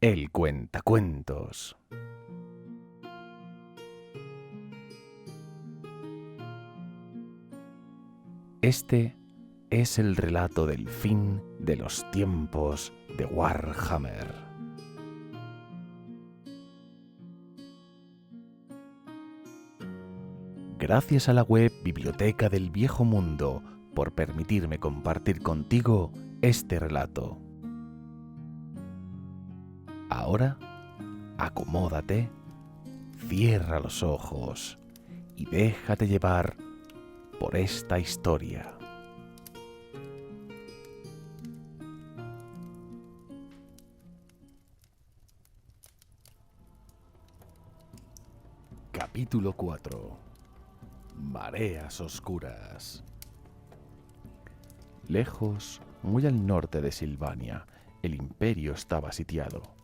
El Cuentacuentos. Este es el relato del fin de los tiempos de Warhammer. Gracias a la web Biblioteca del Viejo Mundo por permitirme compartir contigo este relato. Ahora, acomódate, cierra los ojos y déjate llevar por esta historia. Capítulo 4. Mareas oscuras. Lejos, muy al norte de Silvania, el imperio estaba sitiado.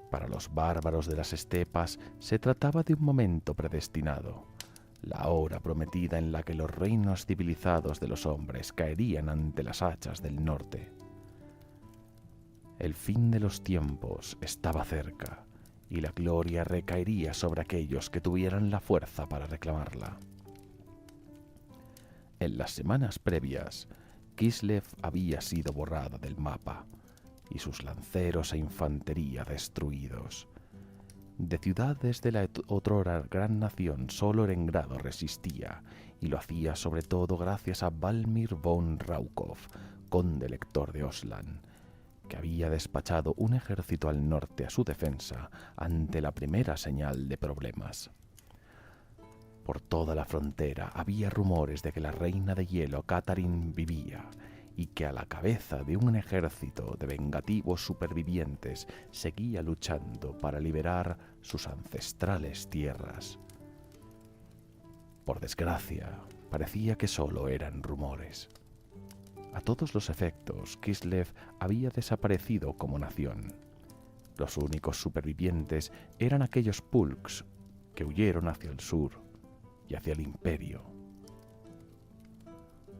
Para los bárbaros de las estepas se trataba de un momento predestinado, la hora prometida en la que los reinos civilizados de los hombres caerían ante las hachas del norte. El fin de los tiempos estaba cerca, y la gloria recaería sobre aquellos que tuvieran la fuerza para reclamarla. En las semanas previas, Kislev había sido borrada del mapa, y sus lanceros e infantería destruidos. De ciudades de la otrora gran nación solo Erengrado resistía, y lo hacía sobre todo gracias a Valmir von Raukov, conde elector de Oslan, que había despachado un ejército al norte a su defensa ante la primera señal de problemas. Por toda la frontera había rumores de que la reina de hielo Catherine vivía, y que a la cabeza de un ejército de vengativos supervivientes seguía luchando para liberar sus ancestrales tierras. Por desgracia, parecía que solo eran rumores. A todos los efectos, Kislev había desaparecido como nación. Los únicos supervivientes eran aquellos pulks que huyeron hacia el sur y hacia el imperio.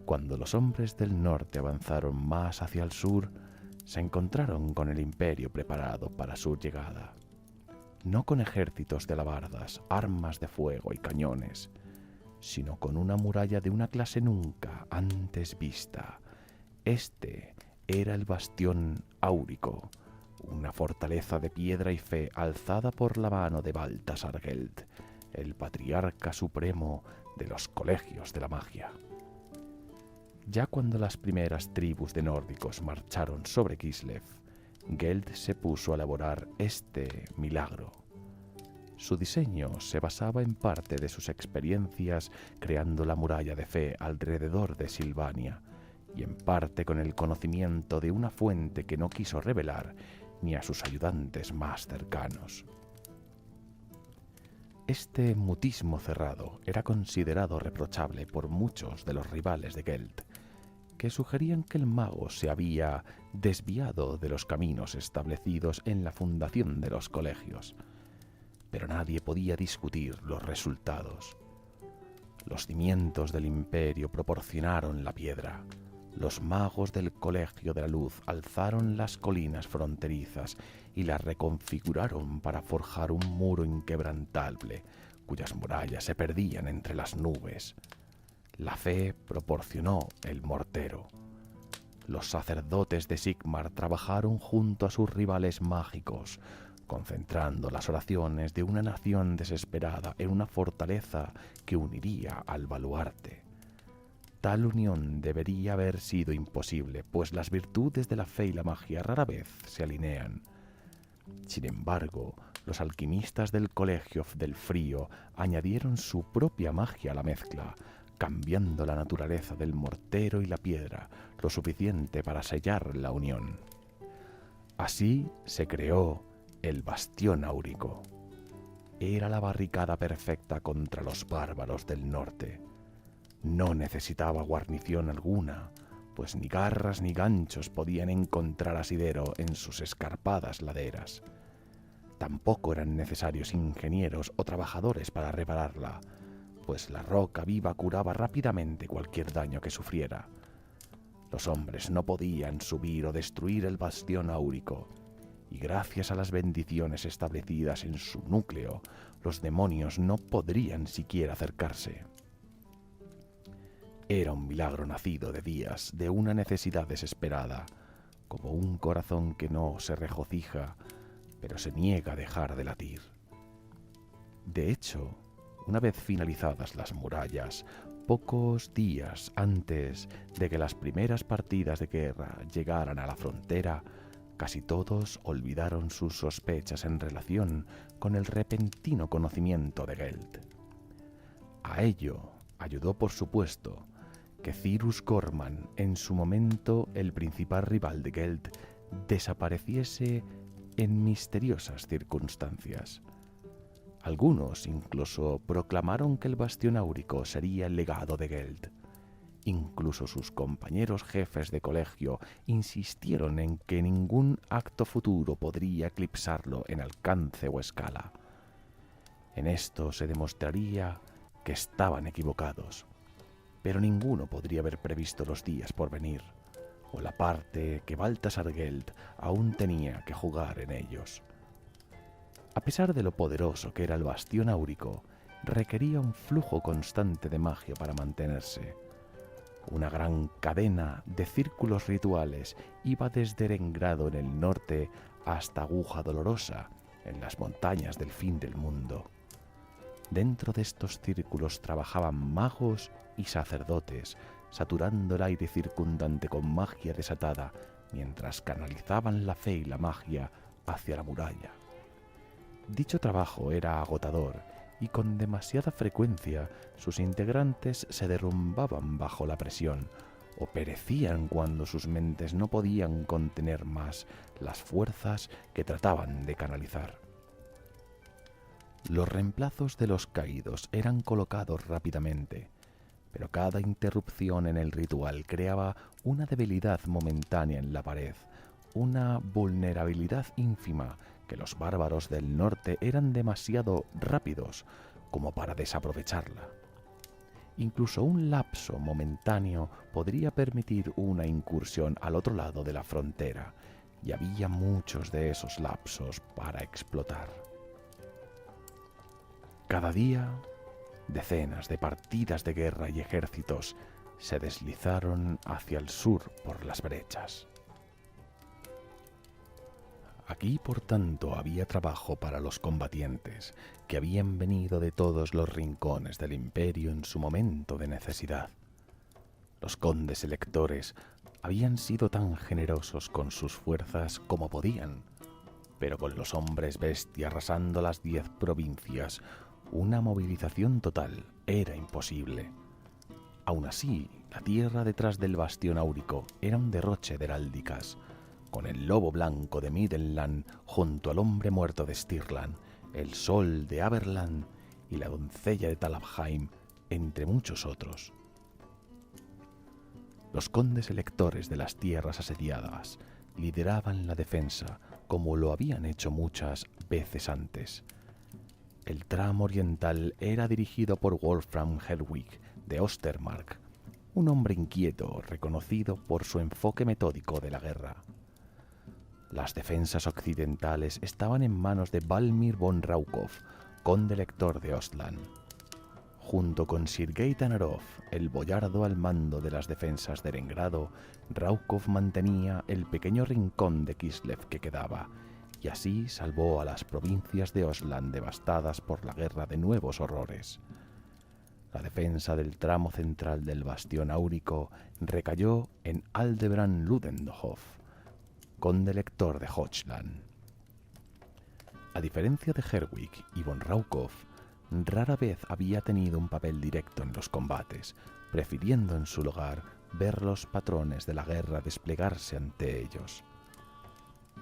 Cuando los hombres del norte avanzaron más hacia el sur, se encontraron con el imperio preparado para su llegada. No con ejércitos de alabardas, armas de fuego y cañones, sino con una muralla de una clase nunca antes vista. Este era el bastión áurico, una fortaleza de piedra y fe alzada por la mano de Baltasar Geld, el patriarca supremo de los colegios de la magia. Ya cuando las primeras tribus de nórdicos marcharon sobre Kislev, Geld se puso a elaborar este milagro. Su diseño se basaba en parte de sus experiencias creando la muralla de fe alrededor de Silvania, y en parte con el conocimiento de una fuente que no quiso revelar ni a sus ayudantes más cercanos. Este mutismo cerrado era considerado reprochable por muchos de los rivales de Geld, que sugerían que el mago se había desviado de los caminos establecidos en la fundación de los colegios, pero nadie podía discutir los resultados. Los cimientos del imperio proporcionaron la piedra. Los magos del Colegio de la Luz alzaron las colinas fronterizas y las reconfiguraron para forjar un muro inquebrantable, cuyas murallas se perdían entre las nubes. La fe proporcionó el mortero. Los sacerdotes de Sigmar trabajaron junto a sus rivales mágicos, concentrando las oraciones de una nación desesperada en una fortaleza que uniría al baluarte. Tal unión debería haber sido imposible, pues las virtudes de la fe y la magia rara vez se alinean. Sin embargo, los alquimistas del Colegio del Frío añadieron su propia magia a la mezcla, cambiando la naturaleza del mortero y la piedra lo suficiente para sellar la unión. Así se creó el bastión áurico. Era la barricada perfecta contra los bárbaros del norte. No necesitaba guarnición alguna, pues ni garras ni ganchos podían encontrar asidero en sus escarpadas laderas. Tampoco eran necesarios ingenieros o trabajadores para repararla, pues la roca viva curaba rápidamente cualquier daño que sufriera. Los hombres no podían subir o destruir el bastión áurico, y gracias a las bendiciones establecidas en su núcleo, los demonios no podrían siquiera acercarse. Era un milagro nacido de días de una necesidad desesperada, como un corazón que no se regocija, pero se niega a dejar de latir. De hecho, una vez finalizadas las murallas, pocos días antes de que las primeras partidas de guerra llegaran a la frontera, casi todos olvidaron sus sospechas en relación con el repentino conocimiento de Geld. A ello ayudó, por supuesto, que Cyrus Gorman, en su momento el principal rival de Geld, desapareciese en misteriosas circunstancias. Algunos incluso proclamaron que el bastión áurico sería el legado de Geld. Incluso sus compañeros jefes de colegio insistieron en que ningún acto futuro podría eclipsarlo en alcance o escala. En esto se demostraría que estaban equivocados, pero ninguno podría haber previsto los días por venir, o la parte que Baltasar Geld aún tenía que jugar en ellos. A pesar de lo poderoso que era el bastión áurico, requería un flujo constante de magia para mantenerse. Una gran cadena de círculos rituales iba desde Erengrado en el norte hasta Aguja Dolorosa, en las montañas del fin del mundo. Dentro de estos círculos trabajaban magos y sacerdotes, saturando el aire circundante con magia desatada, mientras canalizaban la fe y la magia hacia la muralla. Dicho trabajo era agotador y con demasiada frecuencia sus integrantes se derrumbaban bajo la presión o perecían cuando sus mentes no podían contener más las fuerzas que trataban de canalizar. Los reemplazos de los caídos eran colocados rápidamente, pero cada interrupción en el ritual creaba una debilidad momentánea en la pared, una vulnerabilidad ínfima que los bárbaros del norte eran demasiado rápidos como para desaprovecharla. Incluso un lapso momentáneo podría permitir una incursión al otro lado de la frontera, y había muchos de esos lapsos para explotar. Cada día, decenas de partidas de guerra y ejércitos se deslizaron hacia el sur por las brechas. Aquí, por tanto, había trabajo para los combatientes que habían venido de todos los rincones del imperio en su momento de necesidad. Los condes electores habían sido tan generosos con sus fuerzas como podían, pero con los hombres bestia arrasando las 10 provincias, una movilización total era imposible. Aún así, la tierra detrás del bastión áurico era un derroche de heráldicas, con el lobo blanco de Middenland junto al hombre muerto de Stirland, el sol de Aberland y la doncella de Talabheim, entre muchos otros. Los condes electores de las tierras asediadas lideraban la defensa como lo habían hecho muchas veces antes. El tramo oriental era dirigido por Wolfram Helwig de Ostermark, un hombre inquieto reconocido por su enfoque metódico de la guerra. Las defensas occidentales estaban en manos de Valmir von Raukov, conde elector de Ostland. Junto con Sir Gaetan Arov, el boyardo al mando de las defensas de Erengrado, Raukov mantenía el pequeño rincón de Kislev que quedaba, y así salvó a las provincias de Ostland devastadas por la guerra de nuevos horrores. La defensa del tramo central del bastión áurico recayó en Aldebrand Ludendorff, conde elector de Hochland. A diferencia de Herwig y von Raukov, rara vez había tenido un papel directo en los combates, prefiriendo en su lugar ver los patrones de la guerra desplegarse ante ellos.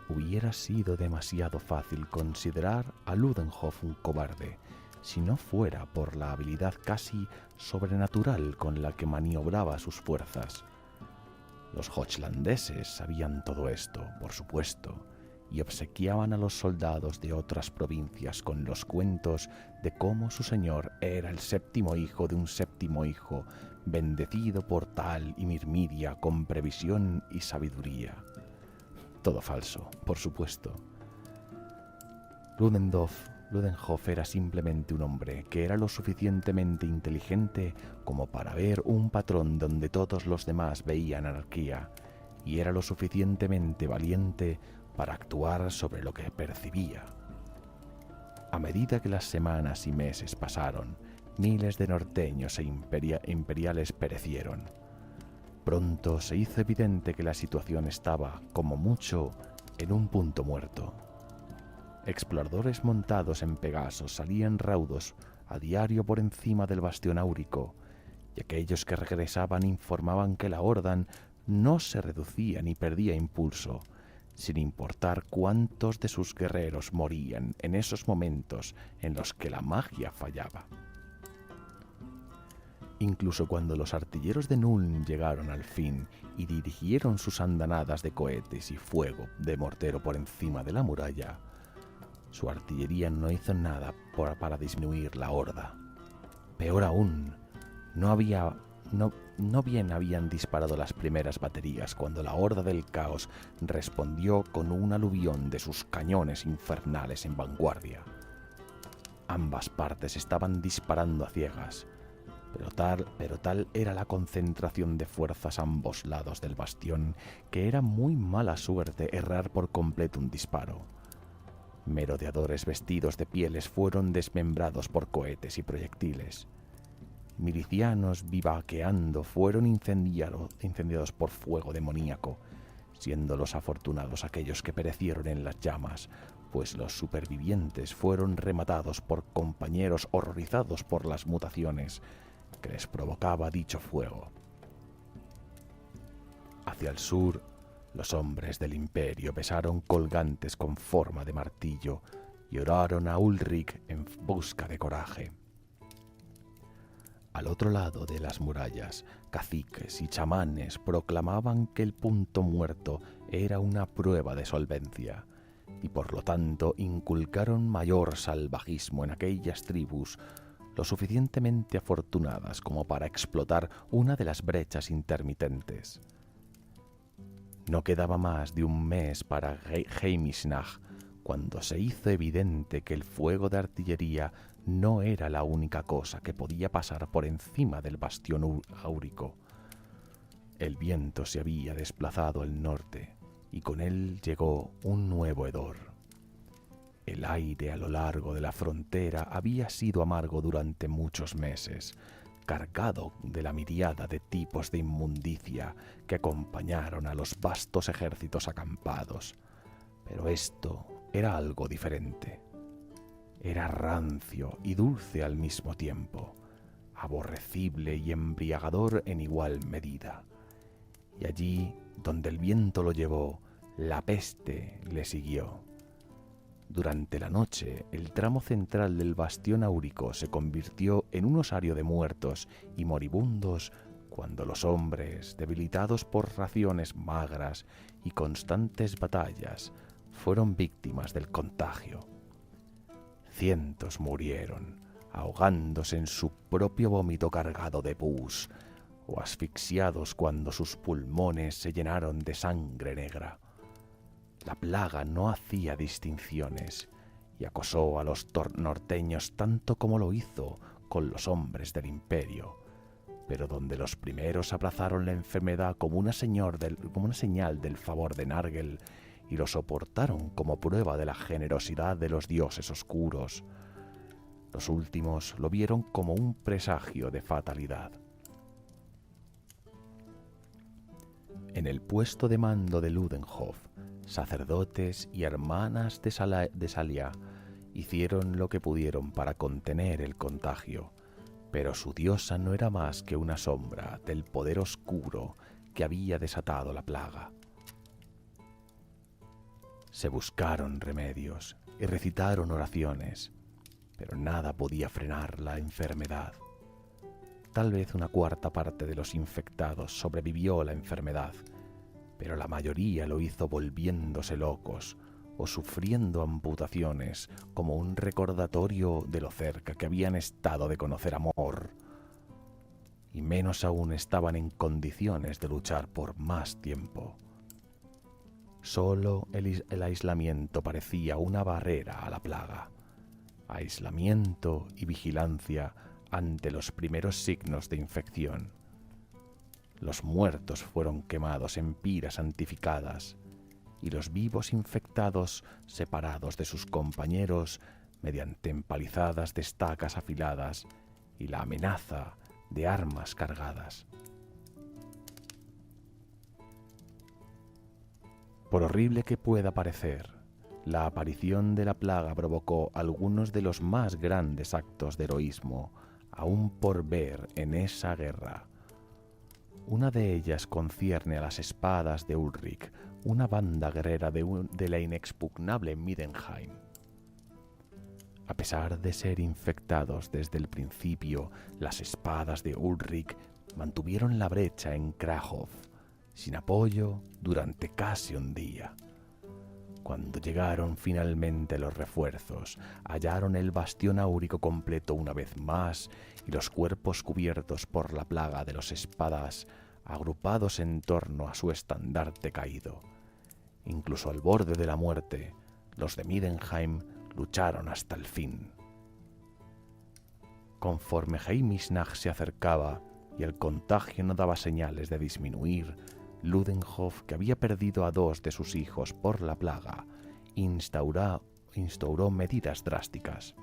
Hubiera sido demasiado fácil considerar a Ludendorff un cobarde, si no fuera por la habilidad casi sobrenatural con la que maniobraba sus fuerzas. Los hochlandeses sabían todo esto, por supuesto, y obsequiaban a los soldados de otras provincias con los cuentos de cómo su señor era el séptimo hijo de un séptimo hijo, bendecido por Tal y Mirmidia con previsión y sabiduría. Todo falso, por supuesto, Ludenhoff era simplemente un hombre que era lo suficientemente inteligente como para ver un patrón donde todos los demás veían anarquía, y era lo suficientemente valiente para actuar sobre lo que percibía. A medida que las semanas y meses pasaron, miles de norteños e imperiales perecieron. Pronto se hizo evidente que la situación estaba, como mucho, en un punto muerto. Exploradores montados en Pegasos salían raudos a diario por encima del bastión áurico, y aquellos que regresaban informaban que la Horda no se reducía ni perdía impulso, sin importar cuántos de sus guerreros morían en esos momentos en los que la magia fallaba. Incluso cuando los artilleros de Nuln llegaron al fin y dirigieron sus andanadas de cohetes y fuego de mortero por encima de la muralla, su artillería no hizo nada para disminuir la horda. Peor aún, no bien habían disparado las primeras baterías cuando la Horda del Caos respondió con un aluvión de sus cañones infernales en vanguardia. Ambas partes estaban disparando a ciegas, pero tal era la concentración de fuerzas a ambos lados del bastión que era muy mala suerte errar por completo un disparo. Merodeadores vestidos de pieles fueron desmembrados por cohetes y proyectiles. Milicianos vivaqueando fueron incendiados por fuego demoníaco, siendo los afortunados aquellos que perecieron en las llamas, pues los supervivientes fueron rematados por compañeros horrorizados por las mutaciones que les provocaba dicho fuego. Hacia el sur, los hombres del Imperio besaron colgantes con forma de martillo y oraron a Ulrich en busca de coraje. Al otro lado de las murallas, caciques y chamanes proclamaban que el punto muerto era una prueba de solvencia, y por lo tanto inculcaron mayor salvajismo en aquellas tribus lo suficientemente afortunadas como para explotar una de las brechas intermitentes. No quedaba más de un mes para Heimisnach cuando se hizo evidente que el fuego de artillería no era la única cosa que podía pasar por encima del bastión áurico. El viento se había desplazado al norte y con él llegó un nuevo hedor. El aire a lo largo de la frontera había sido amargo durante muchos meses, cargado de la miriada de tipos de inmundicia que acompañaron a los vastos ejércitos acampados. Pero esto era algo diferente. Era rancio y dulce al mismo tiempo, aborrecible y embriagador en igual medida. Y allí, donde el viento lo llevó, la peste le siguió. Durante la noche, el tramo central del bastión áurico se convirtió en un osario de muertos y moribundos cuando los hombres, debilitados por raciones magras y constantes batallas, fueron víctimas del contagio. Cientos murieron, ahogándose en su propio vómito cargado de pus, o asfixiados cuando sus pulmones se llenaron de sangre negra. La plaga no hacía distinciones y acosó a los norteños tanto como lo hizo con los hombres del Imperio, pero donde los primeros abrazaron la enfermedad como una señal del favor de Nargel y lo soportaron como prueba de la generosidad de los dioses oscuros, los últimos lo vieron como un presagio de fatalidad. En el puesto de mando de Ludenhoff, sacerdotes y hermanas de Salia hicieron lo que pudieron para contener el contagio, pero su diosa no era más que una sombra del poder oscuro que había desatado la plaga. Se buscaron remedios y recitaron oraciones, pero nada podía frenar la enfermedad. Tal vez una cuarta parte de los infectados sobrevivió a la enfermedad, pero la mayoría lo hizo volviéndose locos o sufriendo amputaciones como un recordatorio de lo cerca que habían estado de conocer amor, y menos aún estaban en condiciones de luchar por más tiempo. Solo el aislamiento parecía una barrera a la plaga. Aislamiento y vigilancia ante los primeros signos de infección. Los muertos fueron quemados en piras santificadas y los vivos infectados separados de sus compañeros mediante empalizadas de estacas afiladas y la amenaza de armas cargadas. Por horrible que pueda parecer, la aparición de la plaga provocó algunos de los más grandes actos de heroísmo aún por ver en esa guerra. Una de ellas concierne a las espadas de Ulrich, una banda guerrera de la inexpugnable Middenheim. A pesar de ser infectados desde el principio, las espadas de Ulrich mantuvieron la brecha en Krakow, sin apoyo durante casi un día. Cuando llegaron finalmente los refuerzos, hallaron el bastión áurico completo una vez más y los cuerpos cubiertos por la plaga de los espadas agrupados en torno a su estandarte caído. Incluso al borde de la muerte, los de Middenheim lucharon hasta el fin. Conforme Heimisnach se acercaba y el contagio no daba señales de disminuir, Ludenhof, que había perdido a 2 de sus hijos por la plaga, instauró medidas drásticas.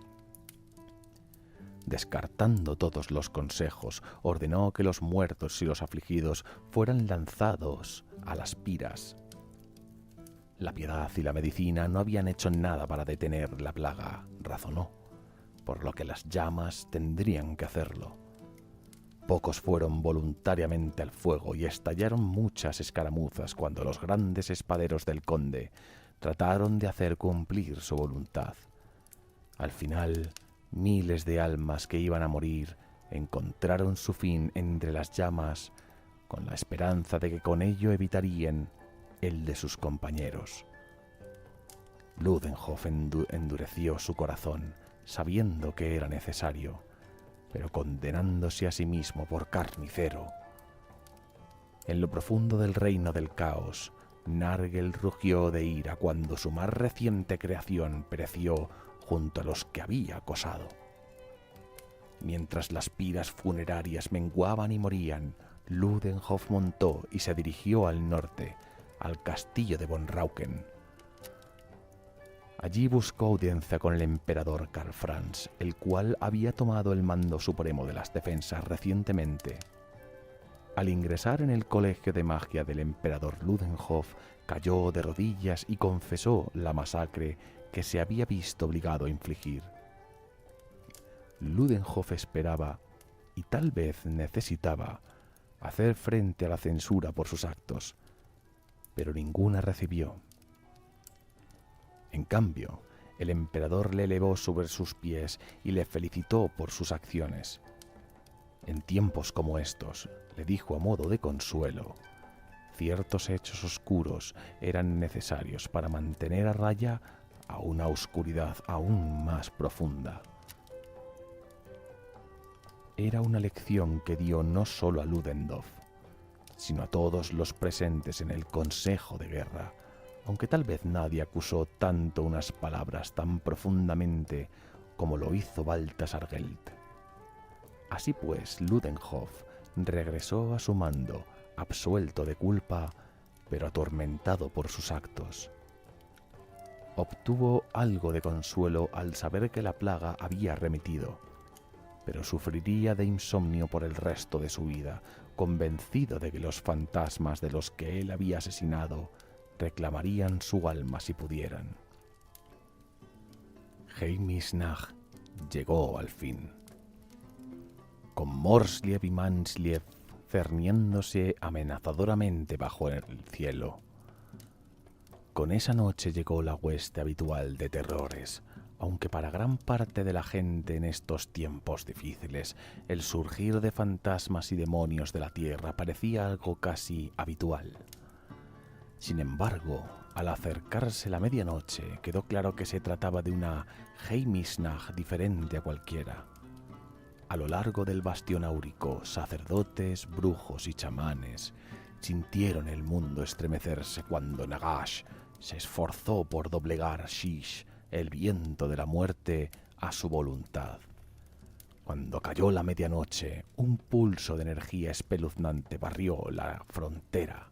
Descartando todos los consejos, ordenó que los muertos y los afligidos fueran lanzados a las piras. La piedad y la medicina no habían hecho nada para detener la plaga, razonó, por lo que las llamas tendrían que hacerlo. Pocos fueron voluntariamente al fuego y estallaron muchas escaramuzas cuando los grandes espaderos del conde trataron de hacer cumplir su voluntad. Al final, miles de almas que iban a morir encontraron su fin entre las llamas con la esperanza de que con ello evitarían el de sus compañeros. Ludenhof endureció su corazón sabiendo que era necesario, pero condenándose a sí mismo por carnicero. En lo profundo del reino del caos, Nargel rugió de ira cuando su más reciente creación pereció junto a los que había acosado. Mientras las piras funerarias menguaban y morían, Ludenhof montó y se dirigió al norte, al castillo de von Rauken. Allí buscó audiencia con el emperador Karl Franz, el cual había tomado el mando supremo de las defensas recientemente. Al ingresar en el colegio de magia del emperador Ludenhof, cayó de rodillas y confesó la masacre que se había visto obligado a infligir. Ludenhof esperaba, y tal vez necesitaba, hacer frente a la censura por sus actos, pero ninguna recibió. En cambio, el emperador le elevó sobre sus pies y le felicitó por sus acciones. En tiempos como estos, le dijo a modo de consuelo, ciertos hechos oscuros eran necesarios para mantener a raya a una oscuridad aún más profunda. Era una lección que dio no solo a Ludendorff, sino a todos los presentes en el Consejo de Guerra, aunque tal vez nadie acusó tanto unas palabras tan profundamente como lo hizo Balthasar Gelt. Así pues, Ludenhof regresó a su mando, absuelto de culpa, pero atormentado por sus actos. Obtuvo algo de consuelo al saber que la plaga había remitido, pero sufriría de insomnio por el resto de su vida, convencido de que los fantasmas de los que él había asesinado reclamarían su alma si pudieran. Heimisnach llegó al fin, con Morsliev y Mansliev cerniéndose amenazadoramente bajo el cielo. Con esa noche llegó la hueste habitual de terrores, aunque para gran parte de la gente en estos tiempos difíciles el surgir de fantasmas y demonios de la tierra parecía algo casi habitual. Sin embargo, al acercarse la medianoche, quedó claro que se trataba de una Heimisnach diferente a cualquiera. A lo largo del bastión áurico, sacerdotes, brujos y chamanes sintieron el mundo estremecerse cuando Nagash se esforzó por doblegar a Shish, el viento de la muerte, a su voluntad. Cuando cayó la medianoche, un pulso de energía espeluznante barrió la frontera.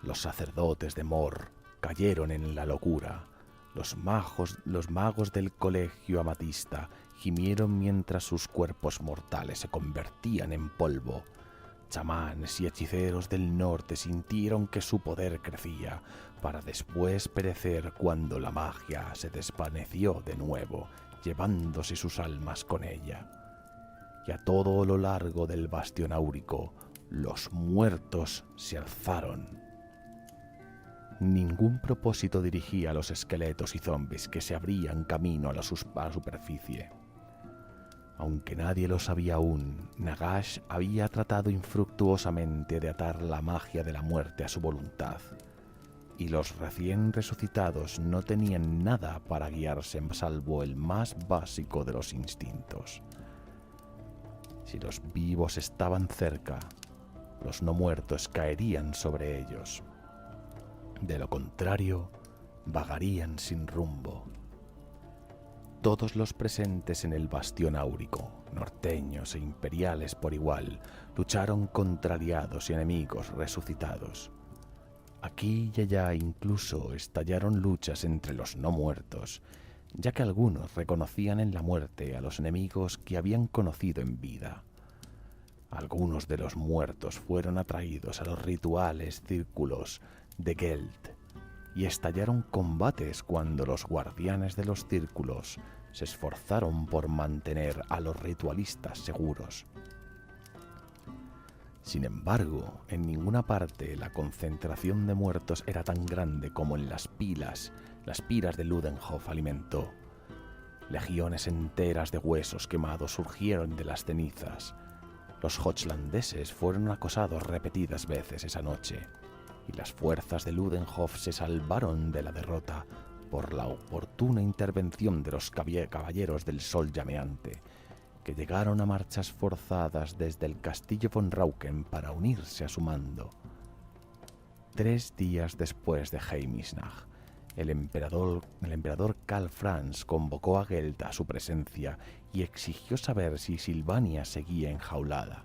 Los sacerdotes de Mor cayeron en la locura. Los magos del colegio amatista gimieron mientras sus cuerpos mortales se convertían en polvo. Chamanes y hechiceros del norte sintieron que su poder crecía, para después perecer cuando la magia se desvaneció de nuevo, llevándose sus almas con ella. Y a todo lo largo del bastión áurico, los muertos se alzaron. Ningún propósito dirigía a los esqueletos y zombies que se abrían camino a la superficie. Aunque nadie lo sabía aún, Nagash había tratado infructuosamente de atar la magia de la muerte a su voluntad, y los recién resucitados no tenían nada para guiarse salvo el más básico de los instintos. Si los vivos estaban cerca, los no muertos caerían sobre ellos. De lo contrario, vagarían sin rumbo. Todos los presentes en el bastión áurico, norteños e imperiales por igual, lucharon contra aliados y enemigos resucitados. Aquí y allá incluso estallaron luchas entre los no muertos, ya que algunos reconocían en la muerte a los enemigos que habían conocido en vida. Algunos de los muertos fueron atraídos a los rituales círculos de Geld, y estallaron combates cuando los guardianes de los círculos se esforzaron por mantener a los ritualistas seguros. Sin embargo, en ninguna parte la concentración de muertos era tan grande como en las piras de Ludenhof alimentó. Legiones enteras de huesos quemados surgieron de las cenizas. Los hochlandeses fueron acosados repetidas veces esa noche, y las fuerzas de Ludenhof se salvaron de la derrota por la oportuna intervención de los caballeros del Sol Llameante, que llegaron a marchas forzadas desde el castillo von Rauken para unirse a su mando. 3 días después de Heimisnach, el emperador Karl Franz convocó a Geld a su presencia y exigió saber si Silvania seguía enjaulada.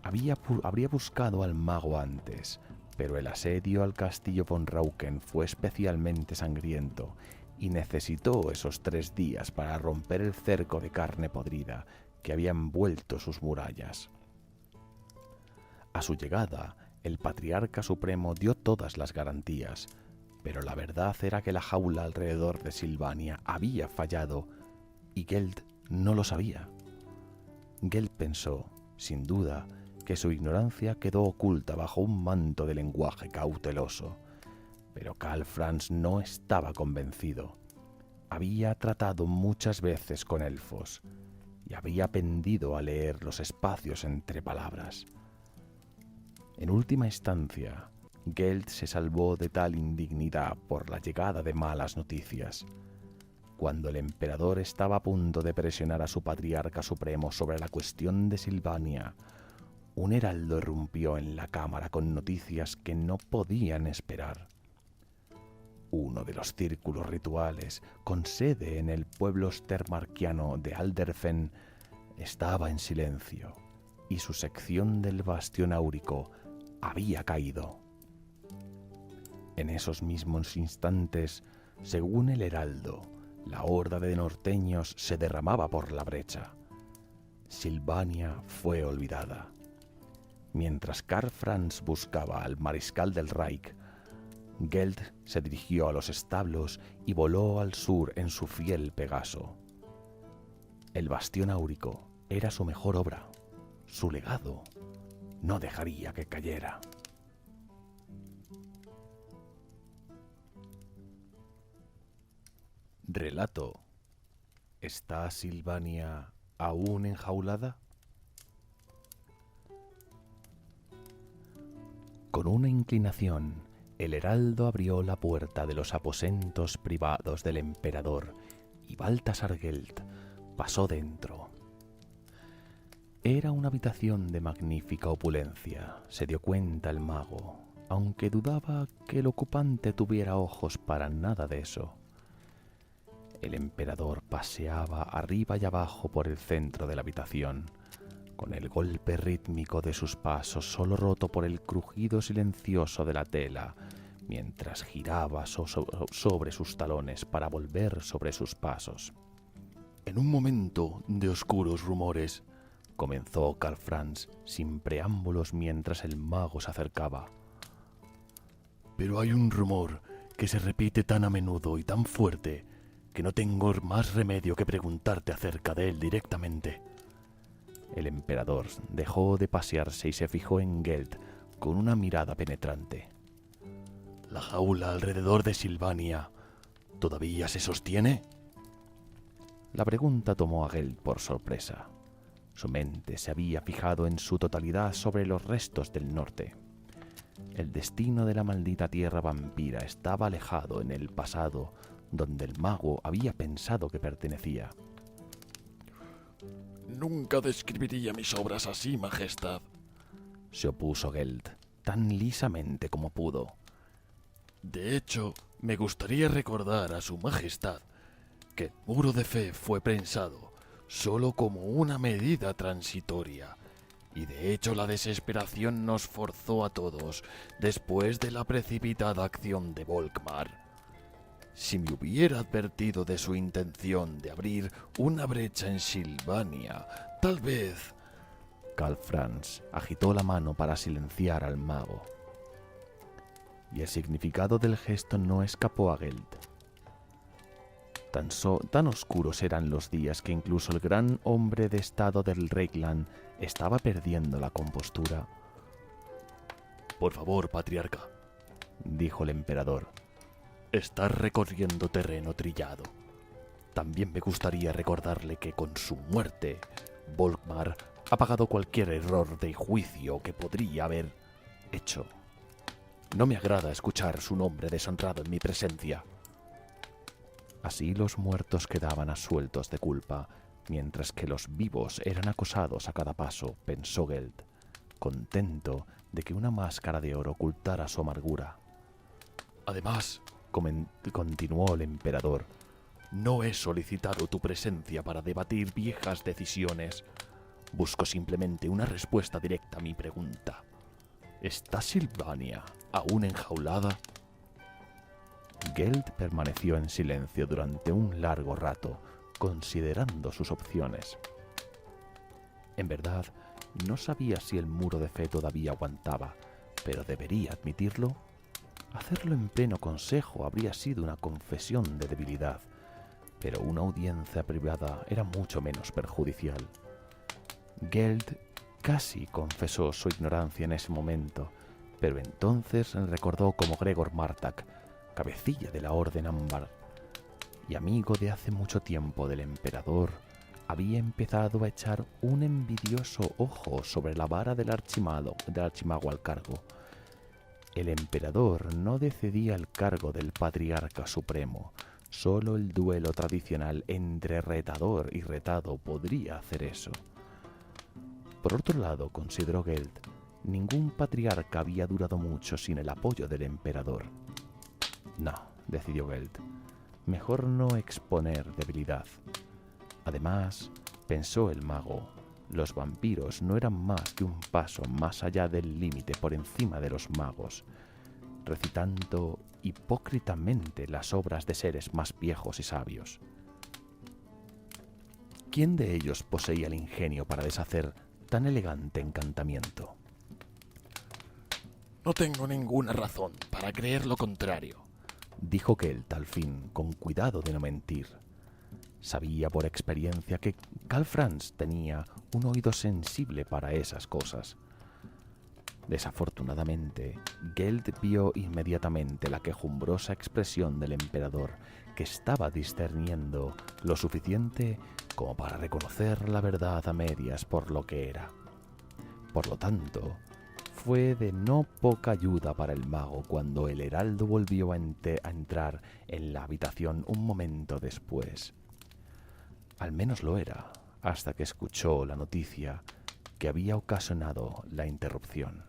Habría buscado al mago antes, pero el asedio al castillo von Rauken fue especialmente sangriento y necesitó esos 3 días para romper el cerco de carne podrida que había envuelto sus murallas. A su llegada, el Patriarca Supremo dio todas las garantías, pero la verdad era que la jaula alrededor de Silvania había fallado y Geld no lo sabía. Geld pensó, sin duda, que su ignorancia quedó oculta bajo un manto de lenguaje cauteloso, pero Karl Franz no estaba convencido. Había tratado muchas veces con elfos y había aprendido a leer los espacios entre palabras. En última instancia, Geld se salvó de tal indignidad por la llegada de malas noticias. Cuando el emperador estaba a punto de presionar a su patriarca supremo sobre la cuestión de Silvania, un heraldo irrumpió en la cámara con noticias que no podían esperar. Uno de los círculos rituales, con sede en el pueblo stermarkiano de Alderfen, estaba en silencio, y su sección del bastión áurico había caído. En esos mismos instantes, según el heraldo, la horda de norteños se derramaba por la brecha. Silvania fue olvidada. Mientras Karl Franz buscaba al mariscal del Reich, Geld se dirigió a los establos y voló al sur en su fiel Pegaso. El bastión áurico era su mejor obra, su legado. No dejaría que cayera. Relato. ¿Está Silvania aún enjaulada? Con una inclinación, el heraldo abrió la puerta de los aposentos privados del emperador y Baltasar Geld pasó dentro. Era una habitación de magnífica opulencia, se dio cuenta el mago, aunque dudaba que el ocupante tuviera ojos para nada de eso. El emperador paseaba arriba y abajo por el centro de la habitación, con el golpe rítmico de sus pasos solo roto por el crujido silencioso de la tela, mientras giraba sobre sus talones para volver sobre sus pasos. En un momento de oscuros rumores, comenzó Karl Franz sin preámbulos mientras el mago se acercaba. Pero hay un rumor que se repite tan a menudo y tan fuerte que no tengo más remedio que preguntarte acerca de él directamente. El emperador dejó de pasearse y se fijó en Gelt con una mirada penetrante. ¿La jaula alrededor de Silvania todavía se sostiene? La pregunta tomó a Gelt por sorpresa. Su mente se había fijado en su totalidad sobre los restos del norte. El destino de la maldita tierra vampira estaba alejado en el pasado, donde el mago había pensado que pertenecía. Nunca describiría mis obras así, Majestad, se opuso Gelt, tan lisamente como pudo. De hecho, me gustaría recordar a su Majestad que el muro de fe fue pensado solo como una medida transitoria, y de hecho la desesperación nos forzó a todos después de la precipitada acción de Volkmar. Si me hubiera advertido de su intención de abrir una brecha en Silvania, tal vez... Karl Franz agitó la mano para silenciar al mago, y el significado del gesto no escapó a Gelt. Tan oscuros eran los días que incluso el gran hombre de estado del Reikland estaba perdiendo la compostura. Por favor, patriarca, dijo el emperador. Estás recorriendo terreno trillado. También me gustaría recordarle que con su muerte, Volkmar ha pagado cualquier error de juicio que podría haber hecho. No me agrada escuchar su nombre deshonrado en mi presencia. Así los muertos quedaban absueltos de culpa, mientras que los vivos eran acosados a cada paso, pensó Gelt, contento de que una máscara de oro ocultara su amargura. Además, continuó el emperador, no he solicitado tu presencia para debatir viejas decisiones. Busco simplemente una respuesta directa a mi pregunta. ¿Está Silvania aún enjaulada? Gelt permaneció en silencio durante un largo rato, considerando sus opciones. En verdad, no sabía si el muro de fe todavía aguantaba, pero debería admitirlo. Hacerlo en pleno consejo habría sido una confesión de debilidad, pero una audiencia privada era mucho menos perjudicial. Gelt casi confesó su ignorancia en ese momento, pero entonces recordó cómo Gregor Martak, cabecilla de la Orden Ámbar y amigo de hace mucho tiempo del emperador, había empezado a echar un envidioso ojo sobre la vara del archimago al cargo. El emperador no decidía el cargo del patriarca supremo, solo el duelo tradicional entre retador y retado podría hacer eso. Por otro lado, consideró Gelt, ningún patriarca había durado mucho sin el apoyo del emperador. No, decidió Gelt, mejor no exponer debilidad. Además, pensó el mago, los vampiros no eran más que un paso más allá del límite por encima de los magos, recitando hipócritamente las obras de seres más viejos y sabios. ¿Quién de ellos poseía el ingenio para deshacer tan elegante encantamiento? No tengo ninguna razón para creer lo contrario, dijo Gelt al fin, con cuidado de no mentir. Sabía por experiencia que Karl Franz tenía un oído sensible para esas cosas. Desafortunadamente, Gelt vio inmediatamente la quejumbrosa expresión del emperador, que estaba discerniendo lo suficiente como para reconocer la verdad a medias por lo que era. Por lo tanto, fue de no poca ayuda para el mago cuando el heraldo volvió a entrar en la habitación un momento después. Al menos lo era, hasta que escuchó la noticia que había ocasionado la interrupción.